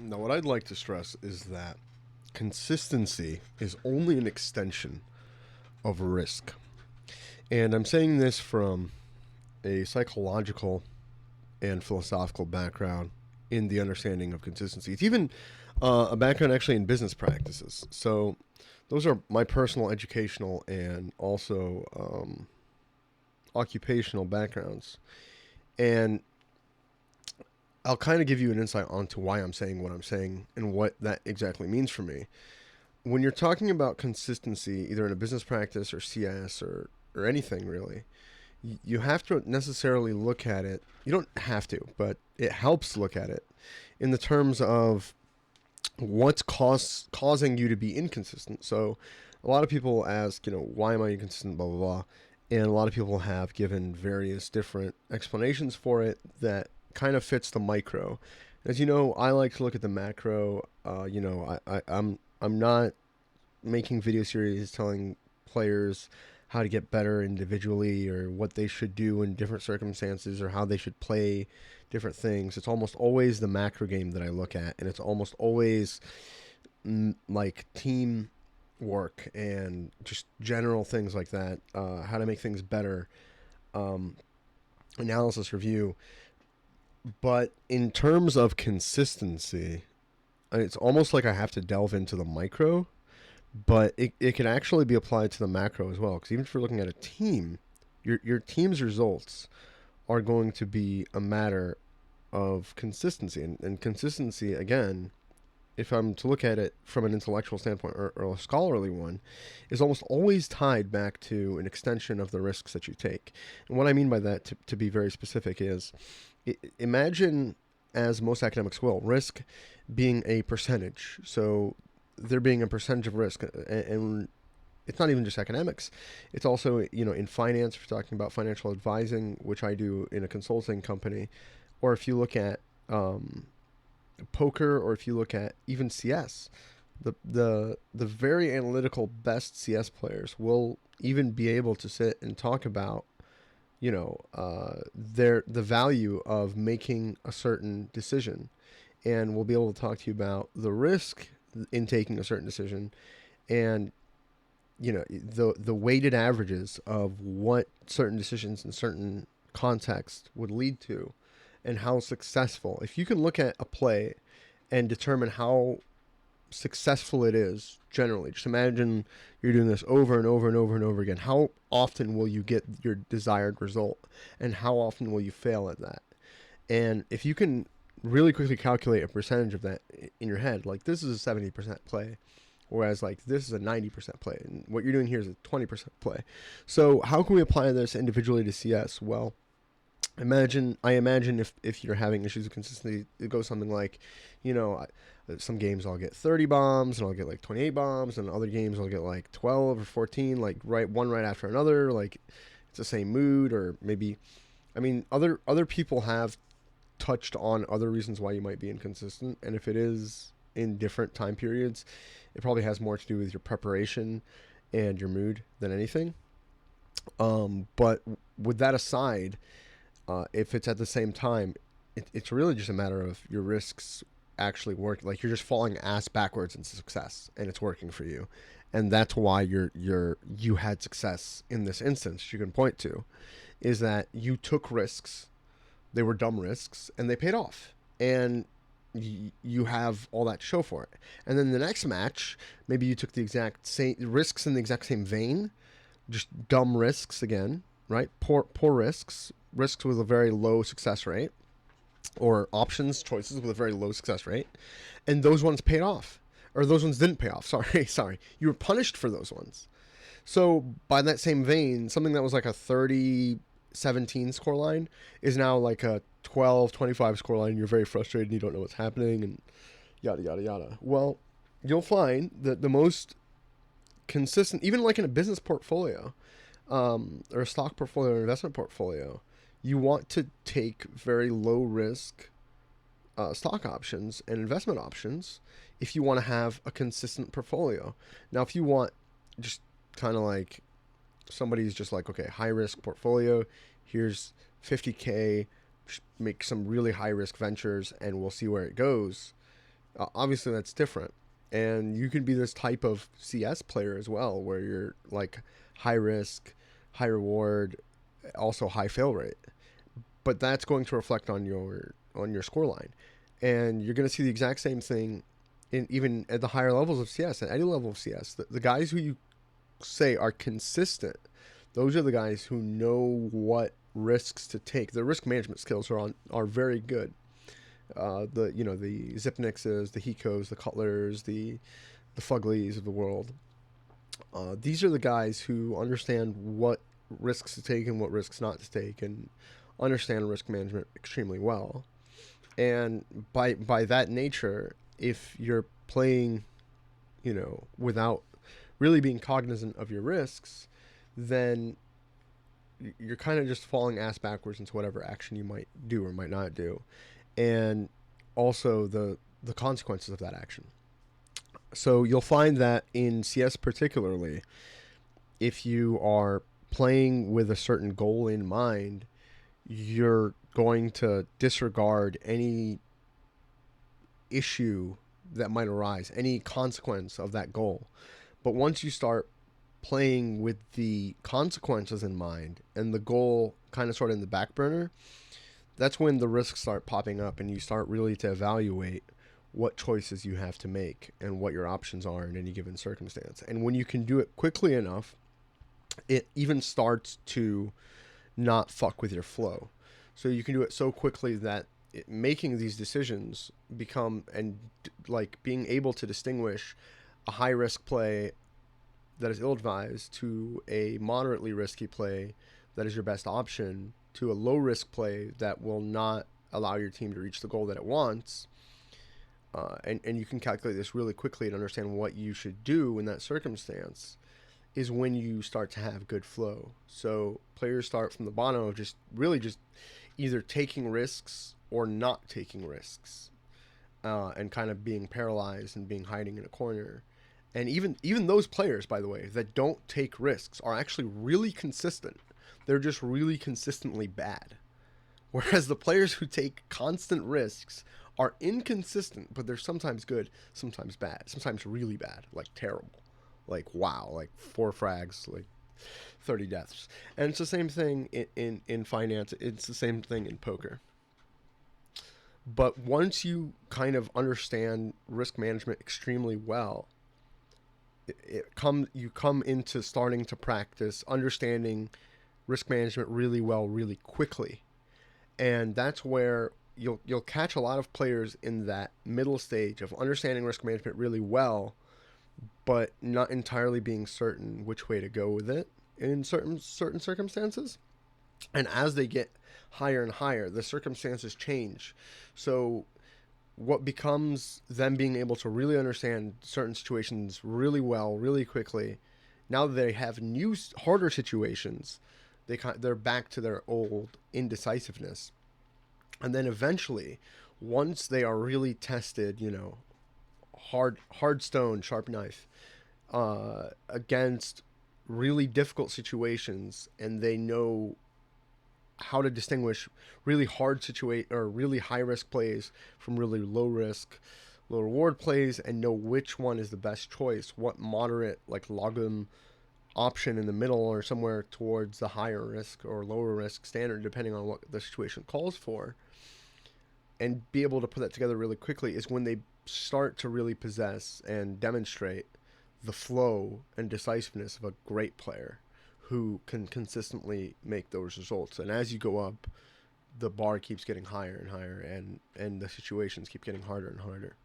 Now, what I'd like to stress is that consistency is only an extension of risk. And I'm saying this from a psychological and philosophical background in the understanding of consistency. It's even a background actually in business practices. So, those are my personal educational and also occupational backgrounds. And I'll kind of give you an insight onto why I'm saying what I'm saying and what that exactly means for me. When you're talking about consistency, either in a business practice or CS or anything really, you have to necessarily look at it. You don't have to, but it helps to look at it in the terms of what's causing you to be inconsistent. So a lot of people ask, why am I inconsistent, blah, blah, blah. And a lot of people have given various different explanations for it that kind of fits the micro. As you know, I like to look at the macro. I'm not making video series telling players how to get better individually or what they should do in different circumstances or how they should play different things. It's almost always the macro game that I look at, and it's almost always like team work and just general things like that, how to make things better, analysis review. But in terms of consistency, it's almost like I have to delve into the micro, but it can actually be applied to the macro as well. Because even if you're looking at a team, your team's results are going to be a matter of consistency. And consistency, again, if I'm to look at it from an intellectual standpoint or a scholarly one, is almost always tied back to an extension of the risks that you take. And what I mean by that, to be very specific, is imagine, as most academics will, risk being a percentage. So there being a percentage of risk, and it's not even just academics. It's also, in finance, if you're talking about financial advising, which I do in a consulting company, or if you look at poker, or if you look at even CS, the very analytical best CS players will even be able to sit and talk about the value of making a certain decision, and we'll be able to talk to you about the risk in taking a certain decision, and the weighted averages of what certain decisions in certain context would lead to, and how successful. If you can look at a play and determine how successful it is generally, just imagine you're doing this over and over and over and over again. How often will you get your desired result, and how often will you fail at that? And if you can really quickly calculate a percentage of that in your head, like this is a 70% play, whereas like this is a 90% play, and what you're doing here is a 20% play. So how can we apply this individually to CS? Well, I imagine if you're having issues with consistency, it goes something like, some games I'll get 30 bombs and I'll get like 28 bombs, and other games I'll get like 12 or 14, like one right after another, like it's the same mood. Or maybe, other people have touched on other reasons why you might be inconsistent, and if it is in different time periods, it probably has more to do with your preparation and your mood than anything. But with that aside, if it's at the same time, it's really just a matter of your risks actually work. Like you're just falling ass backwards into success, and it's working for you, and that's why you had success in this instance. You can point to is that you took risks. They were dumb risks, and they paid off, and you have all that to show for it. And then the next match, maybe you took the exact same risks in the exact same vein, just dumb risks again, right? Poor risks with a very low success rate, or options choices with a very low success rate, and those ones paid off, or those ones didn't pay off. Sorry, you were punished for those ones. So by that same vein, something that was like a 30-17 scoreline is now like a 12-25 scoreline. You're very frustrated and you don't know what's happening, and yada yada yada. Well, you'll find that the most consistent, even like in a business portfolio, or a stock portfolio or investment portfolio, you want to take very low risk stock options and investment options if you want to have a consistent portfolio. Now, if you want just kind of like somebody's just like, okay, high risk portfolio, here's 50K, make some really high risk ventures, and we'll see where it goes. Obviously that's different. And you can be this type of CS player as well, where you're like high risk, high reward, also high fail rate. But that's going to reflect on your score line. And you're going to see the exact same thing in even at the higher levels of CS, at any level of CS. The guys who you say are consistent, those are the guys who know what risks to take. Their risk management skills are very good. The Zipnixes, the Hikos, the Cutlers, the Fuglies of the world. These are the guys who understand what risks to take and what risks not to take, and understand risk management extremely well. And by that nature, if you're playing, without really being cognizant of your risks, then you're kind of just falling ass backwards into whatever action you might do or might not do, and also the consequences of that action. So you'll find that in CS particularly, if you are playing with a certain goal in mind, you're going to disregard any issue that might arise, any consequence of that goal. But once you start playing with the consequences in mind and the goal kind of sort of in the back burner, that's when the risks start popping up and you start really to evaluate what choices you have to make and what your options are in any given circumstance. And when you can do it quickly enough, it even starts to not fuck with your flow. So you can do it so quickly that making these decisions become, and like being able to distinguish a high risk play that is ill advised to a moderately risky play that is your best option to a low risk play that will not allow your team to reach the goal that it wants. And you can calculate this really quickly and understand what you should do in that circumstance, is when you start to have good flow. So players start from the bottom of just either taking risks or not taking risks, and kind of being paralyzed and being hiding in a corner. And even those players, by the way, that don't take risks are actually really consistent. They're just really consistently bad. Whereas the players who take constant risks are inconsistent, but they're sometimes good, sometimes bad, sometimes really bad, like terrible. Like, wow, like 4 frags, like 30 deaths. And it's the same thing in finance. It's the same thing in poker. But once you kind of understand risk management extremely well, you come into starting to practice understanding risk management really well, really quickly. And that's where you'll catch a lot of players in that middle stage of understanding risk management really well, but not entirely being certain which way to go with it in certain circumstances. And as they get higher and higher, the circumstances change. So what becomes them being able to really understand certain situations really well, really quickly, now that they have new harder situations, they're back to their old indecisiveness. And then eventually, once they are really tested, hard stone, sharp knife, against really difficult situations, and they know how to distinguish really really high risk plays from really low risk, low reward plays, and know which one is the best choice, what moderate like logum option in the middle or somewhere towards the higher risk or lower risk standard, depending on what the situation calls for, and be able to put that together really quickly, is when they start to really possess and demonstrate the flow and decisiveness of a great player who can consistently make those results. And as you go up, the bar keeps getting higher and higher, and the situations keep getting harder and harder.